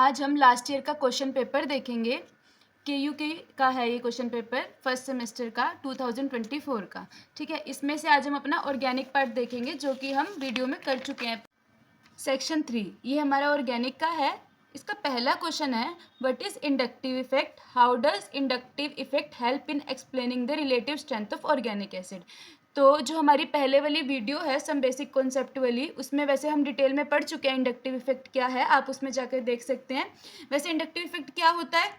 आज हम last year का क्वेश्चन पेपर देखेंगे। के का है ये क्वेश्चन पेपर, फर्स्ट सेमेस्टर का 2024 का। ठीक है, इसमें से आज हम अपना ऑर्गेनिक पार्ट देखेंगे जो कि हम वीडियो में कर चुके हैं। सेक्शन 3 ये हमारा ऑर्गेनिक का है। इसका पहला क्वेश्चन है, what is inductive effect, how does inductive effect help in explaining the relative strength of organic acid. तो जो हमारी पहले वाली वीडियो है सम बेसिक कॉन्सेप्ट वाली, उसमें वैसे हम डिटेल में पढ़ चुके हैं इंडक्टिव इफेक्ट क्या है, आप उसमें जाकर देख सकते हैं। वैसे इंडक्टिव इफेक्ट क्या होता है,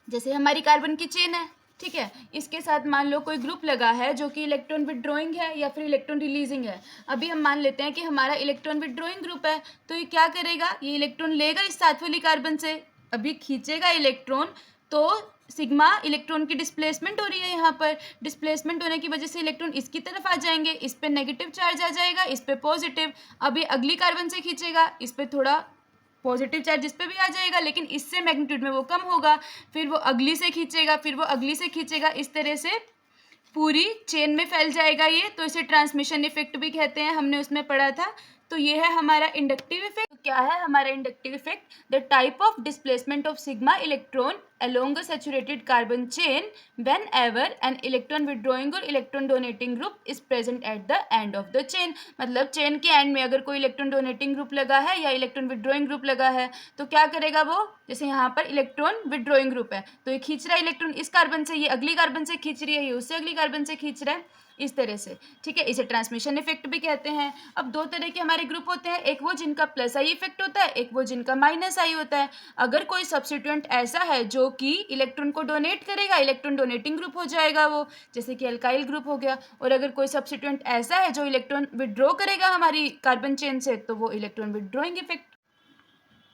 जैसे हमारी कार्बन की चेन है, ठीक है, इसके साथ मान लो कोई ग्रुप लगा है जो कि इलेक्ट्रॉन विड्रॉइंग है या फिर इलेक्ट्रॉन रिलीजिंग है। अभी हम मान लेते हैं कि हमारा इलेक्ट्रॉन विड्रॉइंग ग्रुप है, तो ये क्या करेगा, ये इलेक्ट्रॉन लेगा इस साथ वाली कार्बन से, अभी खींचेगा इलेक्ट्रॉन, तो सिग्मा इलेक्ट्रॉन की डिस्प्लेसमेंट हो रही है। यहाँ पर डिस्प्लेसमेंट होने की वजह से इलेक्ट्रॉन इसकी तरफ आ जाएंगे, इस पे नेगेटिव चार्ज आ जाएगा, इस पे पॉजिटिव। अभी अगली कार्बन से खींचेगा, इस पे थोड़ा पॉजिटिव चार्ज इस पे भी आ जाएगा, लेकिन इससे मैग्नीट्यूड में वो कम होगा। फिर वो अगली से खींचेगा, फिर वो अगली से खींचेगा, इस तरह से पूरी चेन में फैल जाएगा ये। तो इसे ट्रांसमिशन इफेक्ट भी कहते हैं, हमने उसमें पढ़ा था। तो ये है हमारा इंडक्टिव इफेक्ट। तो क्या है हमारा inductive effect, the type of displacement of sigma electron along a saturated carbon chain whenever an electron withdrawing or electron donating group is present at the end of the chain। मतलब chain के and में अगर कोई electron donating group लगा है या electron withdrawing group लगा है, तो क्या करेगा वो, जैसे यहाँ पर इलेक्ट्रॉन विड्रॉइंग ग्रुप है, तो ये खींच रहा है इलेक्ट्रॉन इस कार्बन से, ये अगली कार्बन से खींच रही है, ये उससे अगली कार्बन से खींच रहा है, इस तरह से। ठीक है, इसे ट्रांसमिशन इफेक्ट भी कहते हैं। अब दो तरह के हमारे ग्रुप होते हैं, एक वो जिनका प्लस आई इफेक्ट होता है, एक वो जिनका माइनस आई होता है। अगर कोई सब्स्टिट्यूएंट ऐसा है जो कि इलेक्ट्रॉन को डोनेट करेगा, इलेक्ट्रॉन डोनेटिंग ग्रुप हो जाएगा वो, जैसे कि अल्काइल ग्रुप हो गया। और अगर कोई सब्स्टिट्यूएंट ऐसा है जो इलेक्ट्रॉन विड्रॉ करेगा हमारी कार्बन चेन से, तो वो इलेक्ट्रॉन विड्रॉइंग इफेक्ट।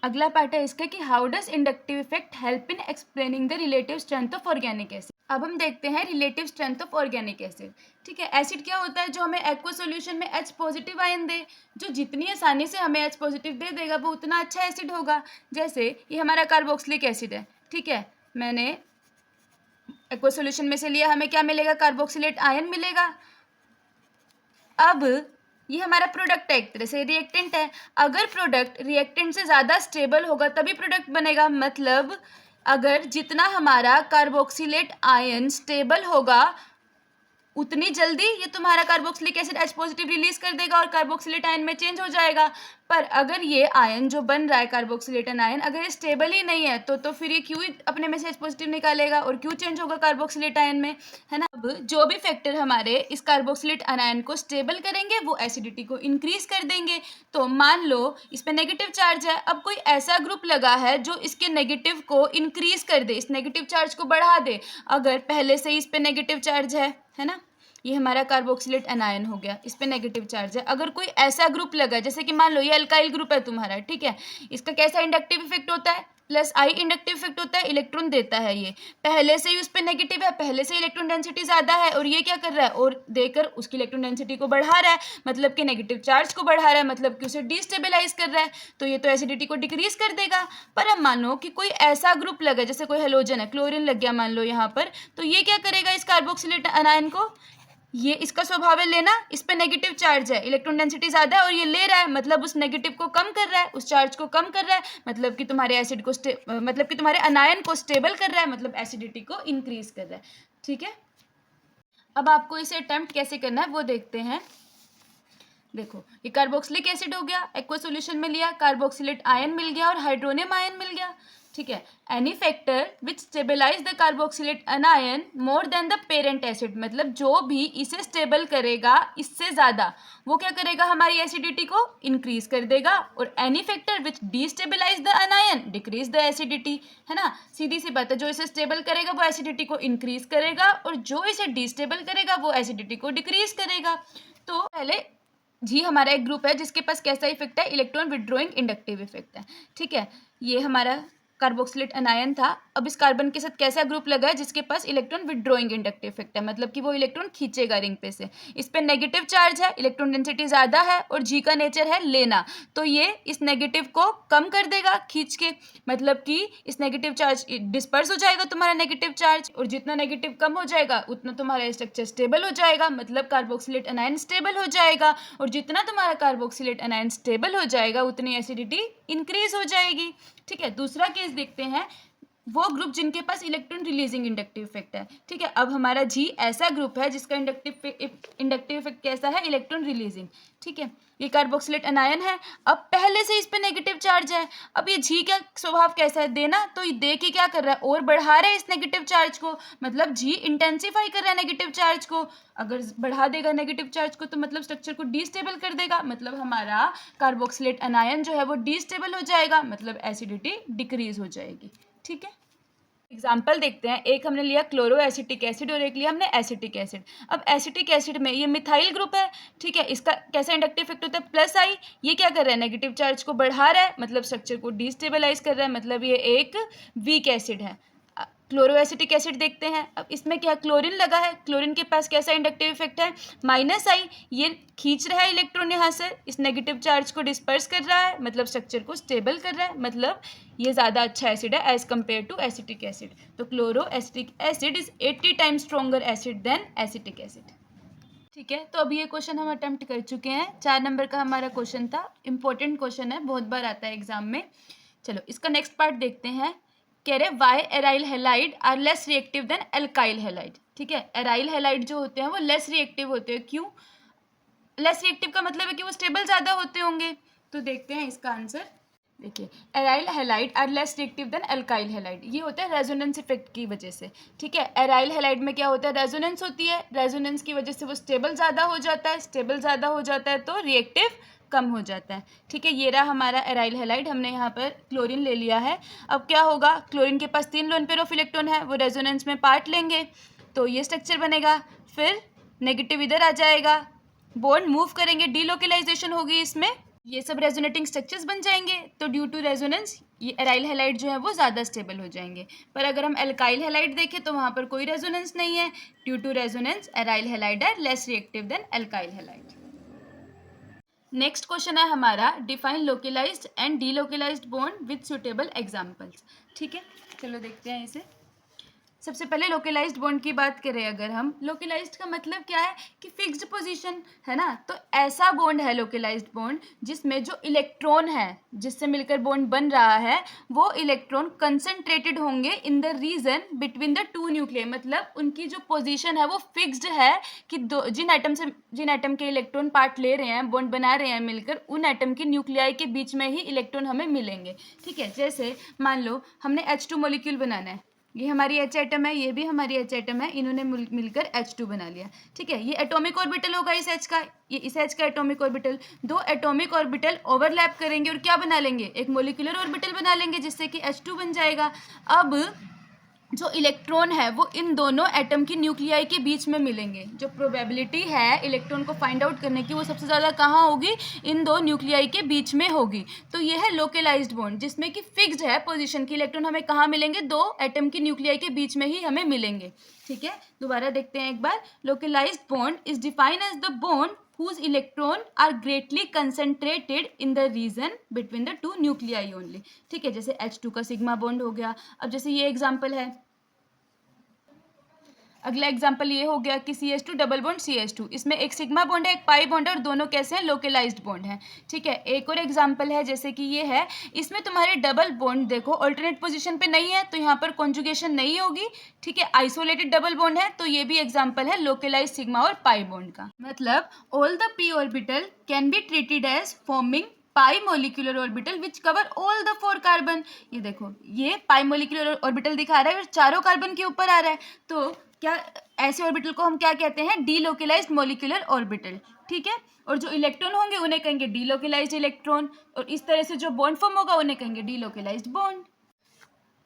अगला पार्ट है इसका कि how does inductive effect help in explaining the relative strength of organic acid. अब हम देखते हैं relative strength of organic acid. ठीक है, एसिड क्या होता है, जो हमें एक्वा सॉल्यूशन में H पॉजिटिव आयन दे, जो जितनी आसानी से हमें H पॉजिटिव दे देगा वो उतना अच्छा एसिड होगा। जैसे ये हमारा कार्बोक्सिलिक एसिड है, ठीक है, मैंने एक्वा सॉल्यूशन में से लिया, हमें क्या मिलेगा, कार्बोक्सिलेट आयन मिलेगा। अब ये हमारा प्रोडक्ट है, एक तरह से रिएक्टेंट है। अगर प्रोडक्ट रिएक्टेंट से ज़्यादा स्टेबल होगा तभी प्रोडक्ट बनेगा। मतलब अगर जितना हमारा कार्बोक्सिलेट आयन स्टेबल होगा उतनी जल्दी ये तुम्हारा carboxylic acid H positive release कर देगा और कार्बोक्सिलेट आयन में चेंज हो जाएगा। पर अगर ये आयन जो बन रहा है कार्बोक्सिलेट आयन, अगर ये स्टेबल ही नहीं है तो फिर ये क्यों अपने में से H पॉजिटिव निकालेगा और क्यों चेंज होगा कार्बोक्सिलेट आयन में, है ना। अब जो भी फैक्टर हमारे इस कार्बोक्सिलेट आयन को स्टेबल करेंगे वो एसिडिटी को इंक्रीज कर देंगे। तो मान लो इस पे नेगेटिव चार्ज है, अब कोई ऐसा ग्रुप लगा है जो इसके नेगेटिव को इंक्रीज कर दे, इस नेगेटिव चार्ज को बढ़ा दे। अगर पहले से इस पे नेगेटिव चार्ज है ना, ये हमारा कार्बोक्सिलेट एनायन हो गया, इस पे नेगेटिव चार्ज है। अगर कोई ऐसा ग्रुप लगा, जैसे कि मान लो ये अल्काइल ग्रुप है तुम्हारा, ठीक है, इसका कैसा इंडक्टिव इफेक्ट होता है, प्लस आई इंडक्टिव इफेक्ट होता है, इलेक्ट्रॉन देता है, ये पहले से ही उस पर नेगेटिव है, पहले से इलेक्ट्रॉन डेंसिटी ज्यादा है, और ये क्या कर रहा है, और देकर उसकी इलेक्ट्रॉन डेंसिटी को बढ़ा रहा है, मतलब कि नेगेटिव चार्ज को बढ़ा रहा है, मतलब कि उसे डिस्टेबलाइज कर रहा है, तो ये तो एसिडिटी को डिक्रीज कर देगा। पर अब मान लो कि कोई ऐसा ग्रुप लगा, जैसे कोई हेलोजन है, क्लोरीन लग गया मान लो यहाँ पर, तो ये क्या करेगा इस कार्बोक्सिलेट एनायन को, ये इसका स्वभाव है लेना, इस पे नेगेटिव चार्ज है, इलेक्ट्रॉन डेंसिटी ज्यादा है और ये ले रहा है, मतलब उस नेगेटिव को कम कर रहा है, उस चार्ज को कम कर रहा है, मतलब कि तुम्हारे एसिड को मतलब कि तुम्हारे अनायन को स्टेबल कर रहा है, मतलब एसिडिटी को इंक्रीज कर रहा है। ठीक है, अब आपको इसे अटेम्प्ट कैसे करना है वो देखते हैं। देखो ये कार्बोक्सिलिक एसिड हो गया, एक्वा सॉल्यूशन में लिया, कार्बोक्सिलेट आयन मिल गया और हाइड्रोनियम आयन मिल गया। ठीक है, any factor which stabilize the carboxylate anion more than the parent acid, मतलब जो भी इसे स्टेबल करेगा इससे ज़्यादा, वो क्या करेगा, हमारी एसिडिटी को इंक्रीज कर देगा। और any factor which destabilise the अनायन decrease the acidity, है ना, सीधी सी बात है, जो इसे स्टेबल करेगा वो एसिडिटी को इंक्रीज करेगा और जो इसे डिस्टेबल करेगा वो एसिडिटी को डिक्रीज करेगा। तो पहले जी हमारा एक ग्रुप है जिसके पास कैसा इफेक्ट है, इलेक्ट्रॉन विड्रॉइंग इंडक्टिव इफेक्ट है। ठीक है, ये हमारा कार्बोक्सिलेट अनायन था। अब इस कार्बन के साथ कैसा ग्रुप लगा है जिसके पास इलेक्ट्रॉन विड्रॉइंग इंडक्टिव इफेक्ट है, मतलब कि वो इलेक्ट्रॉन खींचेगा रिंग पे से। इस पे नेगेटिव चार्ज है, इलेक्ट्रॉन डेंसिटी ज़्यादा है और जी का नेचर है लेना, तो ये इस नेगेटिव को कम कर देगा खींच के, मतलब कि इस नेगेटिव चार्ज डिस्पर्स हो जाएगा तुम्हारा नेगेटिव चार्ज, और जितना नेगेटिव कम हो जाएगा उतना तुम्हारा स्ट्रक्चर स्टेबल हो जाएगा, मतलब कार्बोक्सिलेट अनायन स्टेबल हो जाएगा। और जितना तुम्हारा कार्बोक्सिलेट अनायन स्टेबल हो जाएगा उतनी एसिडिटी इंक्रीज हो जाएगी। ठीक है, दूसरा केस देखते हैं, वो ग्रुप जिनके पास इलेक्ट्रॉन रिलीजिंग इंडक्टिव इफेक्ट है। ठीक है, अब हमारा जी ऐसा ग्रुप है जिसका इंडक्टिव इफेक्ट कैसा है, इलेक्ट्रॉन रिलीजिंग। ठीक है, ये कार्बोक्सिलेट अनायन है, अब पहले से इस पे नेगेटिव चार्ज है। अब ये जी का स्वभाव कैसा है, देना, तो ये दे के क्या कर रहा है, और बढ़ा रहा है इस नेगेटिव चार्ज को, मतलब जी इंटेंसिफाई कर रहा है नेगेटिव चार्ज को। अगर बढ़ा देगा नेगेटिव चार्ज को तो मतलब स्ट्रक्चर को डीस्टेबल कर देगा, मतलब हमारा कार्बोक्सिलेट अनायन जो है वो डीस्टेबल हो जाएगा, मतलब एसिडिटी डिक्रीज हो जाएगी। ठीक है, एग्जाम्पल देखते हैं, एक हमने लिया क्लोरो एसिटिक एसिड और एक लिया हमने एसिटिक एसिड। अब एसिटिक एसिड में ये मिथाइल ग्रुप है। ठीक है, इसका कैसा इंडक्टिव इफेक्ट होता है, प्लस आई, ये क्या कर रहा है, नेगेटिव चार्ज को बढ़ा रहा है, मतलब स्ट्रक्चर को डिस्टेबलाइज कर रहा है, मतलब ये एक वीक एसिड है। क्लोरो एसिटिक एसिड देखते हैं, अब इसमें क्या क्लोरीन लगा है, क्लोरीन के पास कैसा इंडक्टिव इफेक्ट है, माइनस आई, ये खींच रहा है इलेक्ट्रॉन यहाँ से, इस नेगेटिव चार्ज को डिस्पर्स कर रहा है, मतलब स्ट्रक्चर को स्टेबल कर रहा है, मतलब ये ज़्यादा अच्छा एसिड है as compare to acetic acid. तो chloroacetic acid is 80 times stronger acid than acetic acid. ठीक है, तो अभी ये क्वेश्चन हम अटेम्प्ट कर चुके हैं, 4 नंबर का हमारा क्वेश्चन था, इंपॉर्टेंट क्वेश्चन है, बहुत बार आता है एग्जाम में। चलो इसका नेक्स्ट पार्ट देखते हैं, कह रहे why aryl halide are less reactive than alkyl halide. ठीक है, एराइल हैलाइड जो होते हैं वो लेस रिएक्टिव होते हैं, क्यों लेस रिएक्टिव का मतलब है कि वो स्टेबल ज़्यादा होते होंगे, तो देखते हैं इसका आंसर। देखिए, aryl halide are less reactive than alkyl halide, ये होता है रेजोनेंस इफेक्ट की वजह से। ठीक है, एराइल हैलाइड में क्या होता है, रेजोनेंस होती है, रेजोनेंस की वजह से वो स्टेबल ज़्यादा हो जाता है, स्टेबल ज़्यादा हो जाता है तो रिएक्टिव कम हो जाता है। ठीक है, ये रहा हमारा एराइल हैलाइड, हमने यहाँ पर क्लोरीन ले लिया है। अब क्या होगा, क्लोरीन के पास 3 लोन पेयर ऑफ इलेक्ट्रॉन है, वो रेजोनेंस में पार्ट लेंगे तो ये स्ट्रक्चर बनेगा, फिर नेगेटिव इधर आ जाएगा, बॉन्ड मूव करेंगे, डीलोकलाइजेशन होगी इसमें, ये सब रेजोनेटिंग स्ट्रक्चर्स बन जाएंगे, तो ड्यू टू रेजोनेंस ये एराइल हैलाइड जो है वो ज़्यादा स्टेबल हो जाएंगे। पर अगर हम एल्काइल हैलाइड देखें तो वहाँ पर कोई रेजोनेंस नहीं है, due to resonance aryl halide are less reactive than alkyl halide. Next question है हमारा, define localised and delocalised bond with suitable examples. ठीक है, चलो देखते हैं इसे। सबसे पहले लोकलाइज्ड बॉन्ड की बात करें, अगर हम, लोकलाइज्ड का मतलब क्या है कि फिक्स्ड पोजीशन है ना, तो ऐसा बॉन्ड है लोकलाइज्ड बॉन्ड जिसमें जो इलेक्ट्रॉन है जिससे मिलकर बॉन्ड बन रहा है वो इलेक्ट्रॉन कंसंट्रेटेड होंगे in the region between the 2 nuclear, मतलब उनकी जो पोजीशन है वो फिक्स्ड है कि जिन एटम के इलेक्ट्रॉन पार्ट ले रहे हैं, बॉन्ड बना रहे हैं मिलकर, उन एटम के न्यूक्लियाई के बीच में ही इलेक्ट्रॉन हमें मिलेंगे। ठीक है, जैसे मान लो हमने H2 मॉलिक्यूल बनाना है, ये हमारी H एटम है, ये भी हमारी H एटम है, इन्होंने मिलकर H2 बना लिया। ठीक है, ये एटॉमिक ऑर्बिटल होगा इस H का, ये इस H का atomic orbital, 2 atomic orbital overlap करेंगे और क्या बना लेंगे, एक मोलिकुलर ऑर्बिटल बना लेंगे जिससे कि H2 बन जाएगा। अब जो इलेक्ट्रॉन है वो इन दोनों एटम की न्यूक्लियाई के बीच में मिलेंगे, जो प्रोबेबिलिटी है इलेक्ट्रॉन को फाइंड आउट करने की वो सबसे ज़्यादा कहाँ होगी, इन 2 न्यूक्लियाई के बीच में होगी। तो ये है लोकलाइज्ड बॉन्ड जिसमें कि फिक्स्ड है पोजीशन की, इलेक्ट्रॉन हमें कहाँ मिलेंगे, 2 एटम की न्यूक्लियाई के बीच में ही हमें मिलेंगे। ठीक है, दोबारा देखते हैं एक बार, localised bond is defined as the bond whose electron are greatly concentrated in the region between the 2 nuclei only। ठीक है, जैसे H2 का सिग्मा बॉन्ड हो गया। अब जैसे ये एग्जांपल है, अगला एग्जांपल ये हो गया कि CH2 डबल बॉन्ड CH2, इसमें एक सिग्मा बॉन्ड है, एक पाई बॉन्ड है और दोनों कैसे हैं, लोकलाइज्ड बॉन्ड है। ठीक है, एक और एग्जांपल है जैसे कि ये है, इसमें तुम्हारे डबल बॉन्ड देखो ऑल्टरनेट पोजीशन पे नहीं है तो यहाँ पर कॉन्जुगेशन नहीं होगी। ठीक है, आइसोलेटेड डबल बॉन्ड है, तो ये भी एग्जाम्पल है लोकलाइज्ड सिग्मा और पाई बॉन्ड का। मतलब all the p orbital can be treated as forming pi molecular orbital which cover all the 4 carbon. ये देखो, ये पाई मोलिकुलर ऑर्बिटल दिखा रहा है और चारों कार्बन के ऊपर आ रहा है, तो क्या ऐसे ऑर्बिटल को हम क्या कहते हैं, डीलोकलाइज्ड मोलिकुलर ऑर्बिटल। ठीक है, और जो इलेक्ट्रॉन होंगे उन्हें कहेंगे डीलोकलाइज्ड इलेक्ट्रॉन, और इस तरह से जो बॉन्ड फॉर्म होगा उन्हें कहेंगे डीलोकलाइज्ड बॉन्ड,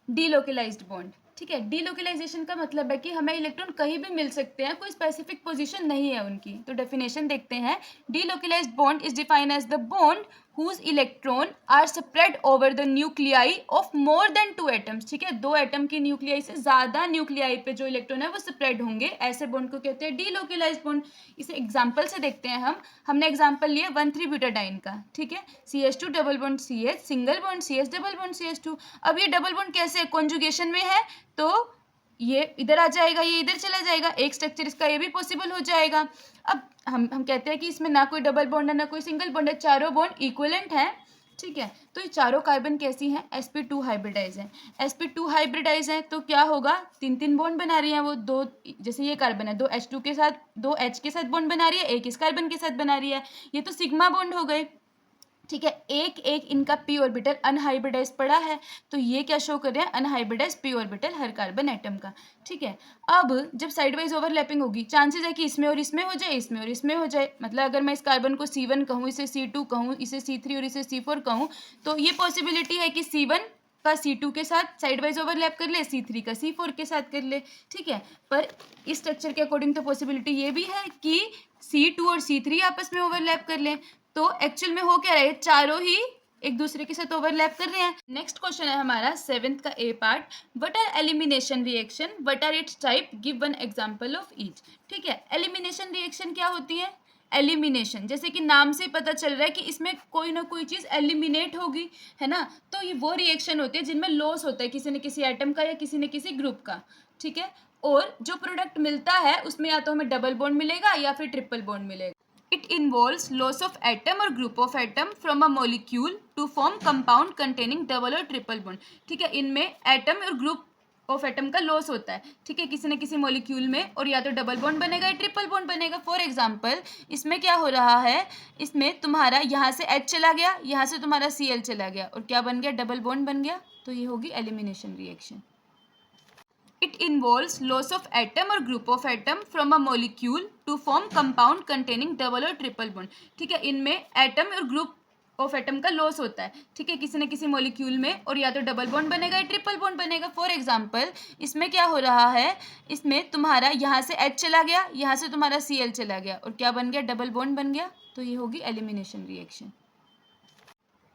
डीलोकलाइज्ड बॉन्ड। ठीक है, डीलोकलाइजेशन का मतलब है कि हमें इलेक्ट्रॉन कहीं भी मिल सकते हैं, कोई स्पेसिफिक पोजीशन नहीं है उनकी। तो डेफिनेशन देखते हैं, delocalised bond is defined as the bond whose electron are spread over the nuclei of more than 2 atoms। ठीक है, 2 एटम की न्यूक्लियाई से ज़्यादा न्यूक्लियाई पे जो इलेक्ट्रॉन है वो स्प्रेड होंगे, ऐसे बॉन्ड को कहते हैं डीलोकलाइज्ड बॉन्ड। इसे एग्जांपल से देखते हैं हमने एग्जांपल लिया 1,3-ब्यूटाडाइन का। ठीक है, CH2 double bond CH, single bond CH, double bond CH2। अब ये डबल बॉन्ड कैसे कॉन्जुगेशन में है, तो ये इधर आ जाएगा, ये इधर चला जाएगा, एक स्ट्रक्चर इसका ये भी पॉसिबल हो जाएगा। अब हम कहते हैं कि इसमें ना कोई डबल बॉन्ड है ना कोई सिंगल बॉन्ड है, चारों बॉन्ड इक्विवेलेंट हैं। ठीक है, तो ये चारों कार्बन कैसी हैं, sp2 हाइब्रिडाइज हैं। sp2 हाइब्रिडाइज हैं तो क्या होगा, 3 बॉन्ड बना रही हैं वो, दो, जैसे ये कार्बन है 2 H2 के साथ 2 H के साथ बॉन्ड बना रही है, एक इस कार्बन के साथ बना रही है, ये तो सिग्मा बॉन्ड हो गए। ठीक है, एक एक इनका p ऑर्बिटल अनहाइब्रिडाइज पड़ा है, तो ये क्या शो कर रहे हैं, अनहाइब्रिडाइज p ऑर्बिटल हर कार्बन एटम का। ठीक है, अब जब साइड वाइज ओवरलैपिंग होगी, चांसेस है कि इसमें और इसमें हो जाए, इसमें और इसमें हो जाए। मतलब अगर मैं इस कार्बन को C1 कहूँ, इसे C2 कहूँ, इसे C3 और इसे C4 कहूँ, तो ये पॉसिबिलिटी है कि C1 का C2 के साथ साइड वाइज ओवरलैप कर ले, C3 का C4 के साथ कर ले। ठीक है, पर इस स्ट्रक्चर के अकॉर्डिंग तो पॉसिबिलिटी ये भी है कि C2 और C3 आपस में ओवरलैप कर लें। तो एक्चुअल में हो क्या रहा है, चारों ही एक दूसरे के साथ ओवरलैप कर रहे हैं। नेक्स्ट क्वेश्चन है हमारा 7th का A part, what are elimination reaction, what are its type, give one example of each. ठीक है, एलिमिनेशन रिएक्शन क्या होती है, एलिमिनेशन जैसे कि नाम से पता चल रहा है कि इसमें कोई ना कोई चीज़ एलिमिनेट होगी, है ना, तो ये वो रिएक्शन होती है जिनमें लॉस होता है किसी न किसी एटम का या किसी न किसी ग्रुप का। ठीक है, और जो प्रोडक्ट मिलता है उसमें या तो हमें डबल बॉन्ड मिलेगा या फिर ट्रिपल बॉन्ड मिलेगा। It involves loss of atom or group of atom from a molecule to form compound containing double or triple bond। ठीक है, इनमें एटम और ग्रुप ऑफ एटम का लॉस होता है। ठीक है, किसी न किसी मॉलिक्यूल में, और या तो डबल बॉन्ड बनेगा या ट्रिपल बॉन्ड बनेगा। फॉर एग्जांपल इसमें क्या हो रहा है, इसमें तुम्हारा यहाँ से H चला गया, यहाँ से तुम्हारा Cl चला गया, और क्या बन गया, डबल बॉन्ड बन गया, तो ये होगी elimination reaction. It involves loss of atom or group of atom from a molecule to form compound containing double or triple bond। ठीक है, इनमें एटम और ग्रुप ऑफ एटम का लॉस होता है। ठीक है, किसी न किसी मॉलिक्यूल में, और या तो डबल बॉन्ड बनेगा या ट्रिपल बॉन्ड बनेगा। फॉर एग्जांपल इसमें क्या हो रहा है, इसमें तुम्हारा यहाँ से H चला गया, यहाँ से तुम्हारा Cl चला गया, और क्या बन गया, डबल बॉन्ड बन गया, तो ये होगी एलिमिनेशन रिएक्शन।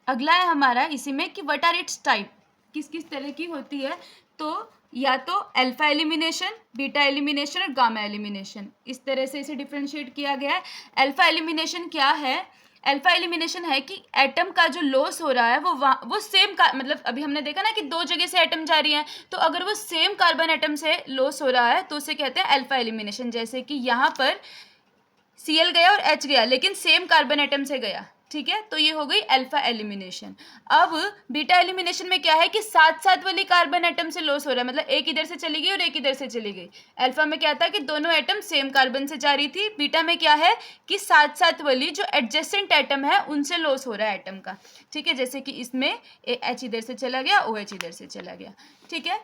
अगला है हमारा इसी में कि व्हाट आर इट्स टाइप, किस किस तरह की होती है, तो या तो अल्फा एलिमिनेशन, बीटा एलिमिनेशन और गामा एलिमिनेशन, इस तरह से इसे डिफ्रेंशिएट किया गया है। अल्फा एलिमिनेशन क्या है, अल्फा एलिमिनेशन है कि एटम का जो लॉस हो रहा है वो सेम का, मतलब अभी हमने देखा ना कि 2 जगह से एटम जा रही हैं, तो अगर वो सेम कार्बन एटम से लॉस हो रहा है तो उसे कहते हैं अल्फा एलिमिनेशन। जैसे कि यहाँ पर Cl गया और H गया, लेकिन सेम कार्बन एटम से गया। ठीक है, तो ये हो गई अल्फा एलिमिनेशन। अब बीटा एलिमिनेशन में क्या है कि साथ साथ वाली कार्बन एटम से लॉस हो रहा है, मतलब एक इधर से चली गई और एक इधर से चली गई। अल्फा में क्या था कि दोनों एटम सेम कार्बन से जा रही थी, बीटा में क्या है कि साथ साथ वाली जो एडजेसेंट एटम है उनसे लॉस हो रहा है एटम का। ठीक है, जैसे कि इसमें H इधर से चला गया, OH इधर से चला गया। ठीक है,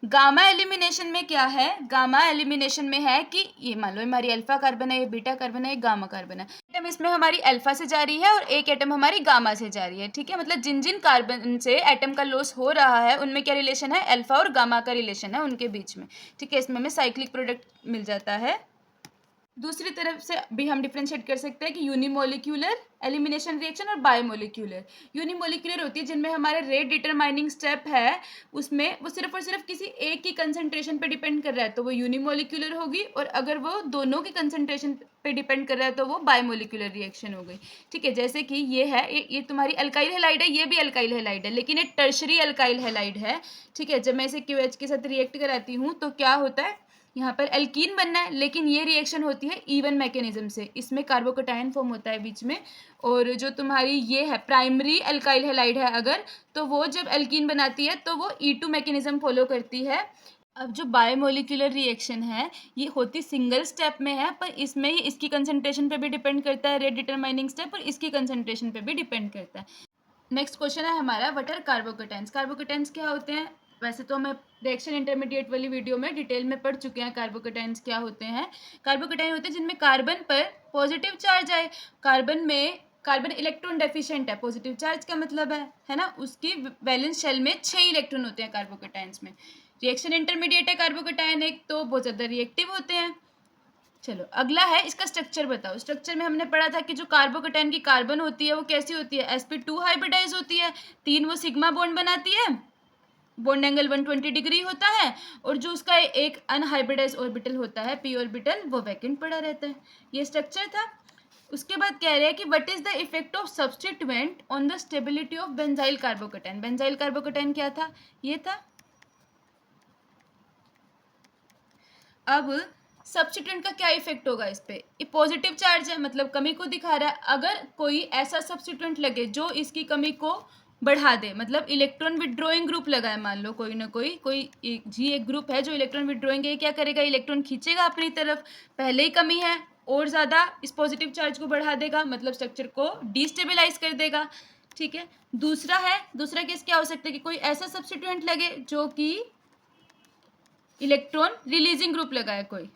गामा एलिमिनेशन में क्या है, गामा एलिमिनेशन में है कि ये मान लो हमारी अल्फा कार्बन है, ये बीटा कार्बन है, ये गामा कार्बन है। एटम इसमें हमारी अल्फा से जा रही है और एक एटम हमारी गामा से जा रही है। ठीक है, मतलब जिन जिन कार्बन से एटम का लॉस हो रहा है उनमें क्या रिलेशन है, अल्फा और गामा का रिलेशन है उनके बीच में। ठीक है, इसमें हमें साइक्लिक प्रोडक्ट मिल जाता है। दूसरी तरफ से भी हम डिफ्रेंशिएट कर सकते हैं कि यूनिमोलिक्यूलर एलिमिनेशन रिएक्शन और बायोमोलिक्यूलर। यूनिमोलिक्यूलर होती है जिनमें हमारे रेट डिटरमाइनिंग स्टेप है, उसमें वो सिर्फ और सिर्फ किसी एक की कंसंट्रेशन पे डिपेंड कर रहा है तो वो यूनिमोलिक्यूलर होगी, और अगर वो दोनों की कंसंट्रेशन पे डिपेंड कर रहा है तो वो बायोमोलिक्यूलर रिएक्शन हो गई। ठीक है, जैसे कि ये है, ये तुम्हारी अल्काइल हैलाइड है, ये भी अल्काइल हैलाइड है, लेकिन ये टर्शरी अल्काइल हैलाइड है। ठीक है, जब मैं इसे QH के साथ रिएक्ट कराती हूँ तो क्या होता है, यहाँ पर एल्कीन बनना है, लेकिन ये रिएक्शन होती है इवन मैकेनिज्म से, इसमें कार्बोकटायन फॉर्म होता है बीच में। और जो तुम्हारी ये है प्राइमरी अल्काइल हैलाइड है अगर, तो वो जब एल्कीन बनाती है तो वो E2 मैकेनिज्म फॉलो करती है। अब जो बायोमोलिकुलर रिएक्शन है ये होती सिंगल स्टेप में है, पर इसमें ही इसकी कंसंट्रेशन पे भी डिपेंड करता है रेट डिटरमाइनिंग स्टेप, और इसकी कंसंट्रेशन पे भी डिपेंड करता है। नेक्स्ट क्वेश्चन है हमारा व्हाट आर कार्बोकटायंस। कार्बोकटायंस क्या होते हैं, वैसे तो हमें रिएक्शन इंटरमीडिएट वाली वीडियो में डिटेल में पढ़ चुके हैं कार्बोकटायंस क्या होते हैं। कार्बोकटायन होते हैं जिनमें कार्बन पर पॉजिटिव चार्ज आए, कार्बन इलेक्ट्रॉन डेफिशिएंट है, पॉजिटिव चार्ज का मतलब है ना, उसकी वैलेंस शेल में 6 इलेक्ट्रॉन होते हैं कार्बोकटायंस में। रिएक्शन इंटरमीडिएट है कार्बोकटायन एक, तो बहुत ज़्यादा रिएक्टिव होते हैं। चलो अगला है इसका स्ट्रक्चर बताओ। स्ट्रक्चर में हमने पढ़ा था कि जो कार्बोकेटाइन की कार्बन होती है वो कैसी होती है, sp2 हाइब्रिडाइज होती है, 3 वो सिग्मा बॉन्ड बनाती है, बॉन्ड एंगल 120 डिग्री होता है, और जो उसका एक अनहाइब्रिडाइज ऑर्बिटल होता है p ऑर्बिटल वो वैकेंट पड़ा रहता है। ये स्ट्रक्चर था। उसके बाद कह रहे हैं कि what is the effect of substituent on the stability of benzyl carbocation. Benzyl carbocation क्या था, ये था। अब सब्स्टिट्यूएंट का क्या इफेक्ट होगा इस पे, ये पॉजिटिव चार्ज है मतलब कमी को दिखा रहा है। अगर कोई ऐसा सब्स्टिट्यूएंट लगे जो इसकी कमी को बढ़ा दे, मतलब इलेक्ट्रॉन विड्रॉइंग ग्रुप लगा है, मान लो कोई ना कोई एक ग्रुप है जो इलेक्ट्रॉन विड्रॉइंग है, क्या करेगा, इलेक्ट्रॉन खींचेगा अपनी तरफ, पहले ही कमी है और ज़्यादा इस पॉजिटिव चार्ज को बढ़ा देगा, मतलब स्ट्रक्चर को डिस्टेबलाइज कर देगा। ठीक है। दूसरा केस क्या हो सकता है कि कोई ऐसा सब्स्टिट्यूएंट लगे जो कि इलेक्ट्रॉन रिलीजिंग ग्रुप लगा है कोई।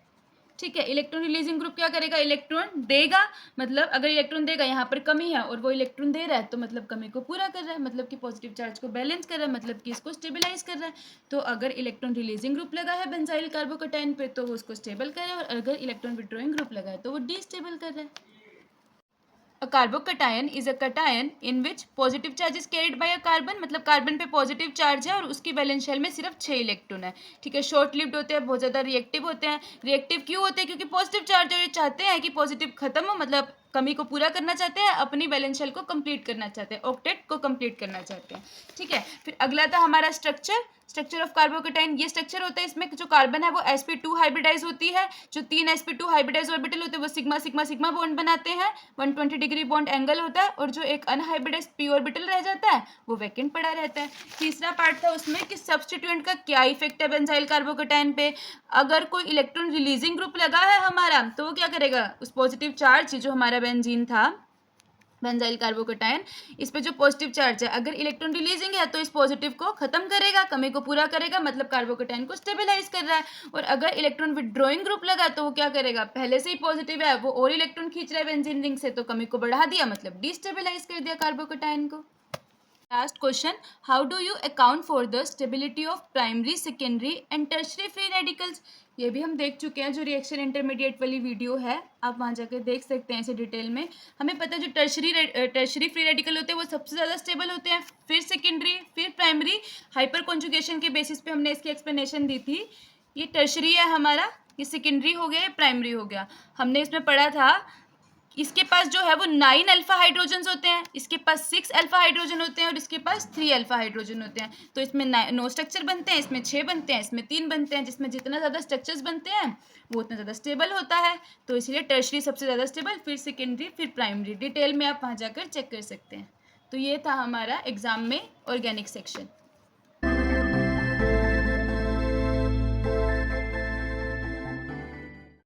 ठीक है। इलेक्ट्रॉन रिलीजिंग ग्रुप क्या करेगा, इलेक्ट्रॉन देगा, मतलब अगर इलेक्ट्रॉन देगा, यहाँ पर कमी है और वो इलेक्ट्रॉन दे रहा है तो मतलब कमी को पूरा कर रहा है, मतलब कि पॉजिटिव चार्ज को बैलेंस कर रहा है, मतलब कि इसको स्टेबलाइज कर रहा है। तो अगर इलेक्ट्रॉन रिलीजिंग ग्रुप लगा है बेंजाइल कार्बोकेटाइन पे तो वो उसको स्टेबल कर रहा है, और अगर इलेक्ट्रॉन विड्रॉइंग ग्रुप लगा है तो वो डिस्टेबल कर रहा है। A carbocation is a cation in which positive charge is carried by a carbon, मतलब कार्बन पे पॉजिटिव चार्ज है और उसकी वैलेंस शेल में सिर्फ 6 इलेक्ट्रॉन है। ठीक है। शॉर्ट लिव्ड होते हैं, बहुत ज़्यादा रिएक्टिव होते हैं। रिएक्टिव क्यों होते हैं, क्योंकि पॉजिटिव चार्ज और ये चाहते हैं कि पॉजिटिव खत्म हो, मतलब कमी को पूरा करना चाहते हैं, अपनी वैलेंस शेल को कंप्लीट करना चाहते हैं, ऑक्टेट को कंप्लीट करना चाहते हैं। ठीक है। फिर अगला था हमारा स्ट्रक्चर ऑफ कार्बोकेटाइन। ये स्ट्रक्चर होता है, इसमें जो कार्बन है वो sp2 हाइब्रिडाइज होती है, जो 3 sp2 हाइब्रिडाइज ऑर्बिटल होते हैं वो सिग्मा सिग्मा सिग्मा बॉन्ड बनाते हैं, 120 डिग्री बॉन्ड एंगल होता है, और जो एक अनहाइब्रिडाइज p ऑर्बिटल रह जाता है वो वैकेंट पड़ा रहता है। तीसरा पार्ट था उसमें कि सब्स्टिट्यूएंट का क्या इफेक्ट है बेंजाइल कार्बोकेटाइन पे। अगर कोई इलेक्ट्रॉन रिलीजिंग ग्रुप लगा है हमारा तो वो क्या करेगा, उस पॉजिटिव चार्ज जो हमारा बेंजीन था बेंजाइल कार्बोकेटाइन, इस पे जो पॉजिटिव चार्ज है अगर इलेक्ट्रॉन रिलीजिंग है तो इस पॉजिटिव को खत्म करेगा, कमी को पूरा करेगा, मतलब कार्बोकेटाइन को स्टेबलाइज कर रहा है। और अगर इलेक्ट्रॉन विड्रॉइंग ग्रुप लगा तो वो क्या करेगा, पहले से ही पॉजिटिव है वो और इलेक्ट्रॉन खींच रहा है बेंजीन रिंग से, तो कमी को बढ़ा दिया, मतलब डिस्टेबलाइज कर दिया कार्बोकेटाइन को। Last question, how do you account for the stability of primary, secondary and tertiary free radicals. ये भी हम देख चुके हैं, जो रिएक्शन इंटरमीडिएट वाली वीडियो है आप वहाँ जाकर देख सकते हैं इसे डिटेल में। हमें पता है जो टर्शरी फ्री रेडिकल होते हैं वो सबसे ज़्यादा स्टेबल होते हैं, फिर सेकेंडरी, फिर प्राइमरी। हाइपर कॉन्जुगेशन के बेसिस पे हमने इसकी एक्सप्लेनेशन दी थी। ये टर्शरी है हमारा, ये सेकेंडरी हो गया, ये प्राइमरी हो गया। हमने इसमें पढ़ा था इसके पास जो है वो 9 अल्फा हाइड्रोजन होते हैं, इसके पास 6 अल्फा हाइड्रोजन होते हैं और इसके पास 3 अल्फा हाइड्रोजन होते हैं। तो इसमें 9 स्ट्रक्चर बनते हैं, इसमें 6 बनते हैं, इसमें 3 बनते हैं। जिसमें जितना ज़्यादा स्ट्रक्चर्स बनते हैं वो उतना ज़्यादा स्टेबल होता है, तो इसलिए टर्शरी सबसे ज़्यादा स्टेबल, फिर सेकेंडरी, फिर प्राइमरी। डिटेल में आप वहाँ जाकर चेक कर सकते हैं। तो ये था हमारा एग्जाम में ऑर्गेनिक सेक्शन।